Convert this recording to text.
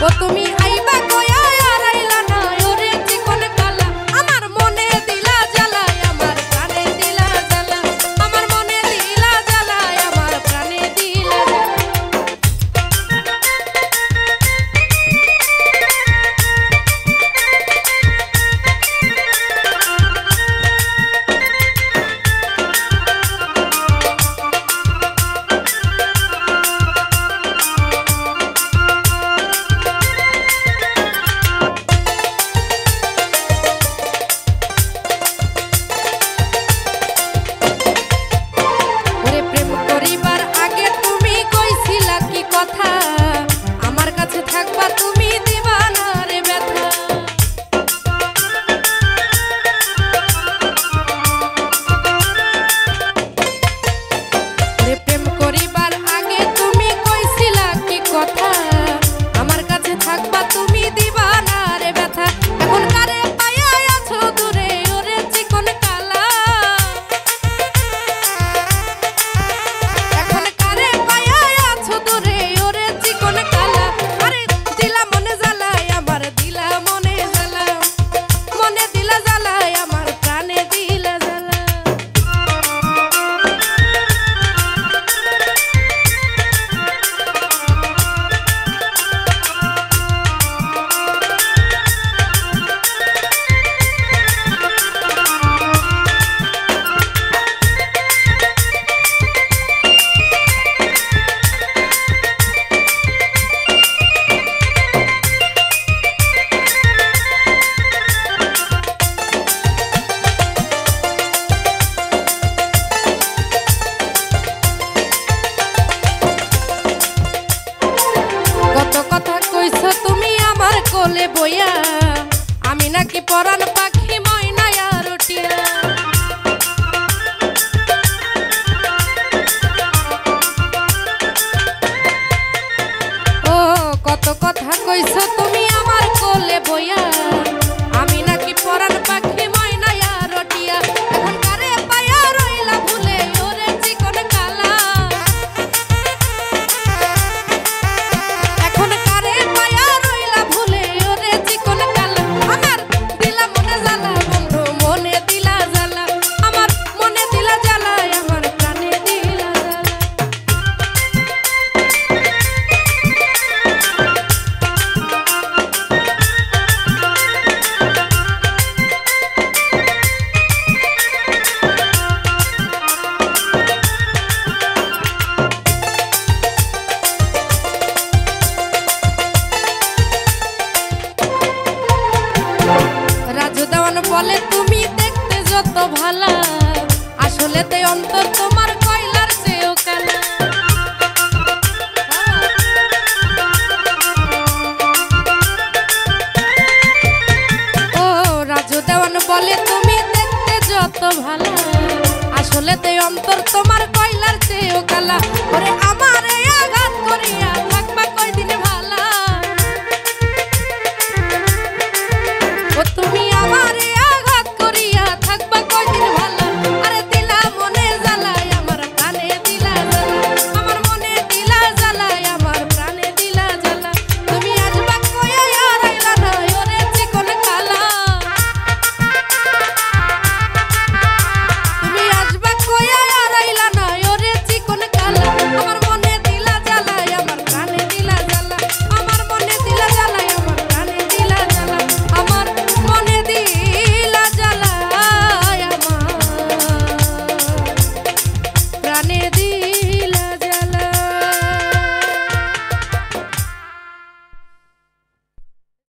ও তুমি আইবা কয়া আর আইলা না ওরে চিকন কালা আমার মনে দিলা জ্বালা আমার প্রাণে দিলা জ্বালা আমার মনে দিলা জ্বালা আমার প্রাণে দিলা কোলে বইয়া আমি নাকি পরাণ পাখি ময়নায়া রটিয়া ও কত কথা কইছো তুমি আমার কোলে বইয়া আমি নাকি পরাণ পাখি ময়নায়া রটিয়া এখন কারে পায়া রইলা ভুলে ওরে চিকন কালা এখন কারে পায়া রইলা ভুলে ওরে চিকন কালা আমার দিলা মনে জ্বালা বন্ধু মনে দিলা জ্বালা আমার মনে দিলা জ্বালা আমার প্রাণে দিলা রাজু দেওয়ান বলে তুমি দেখতে যত ভালা আসলে তে অন্তর তোমার কয়লার চেয়েও কালা ও রাজু দেওয়ান বলে তুমি দেখতে যত ভালা আসলে তে অন্তর তোমার কয়লার চেয়েও কালা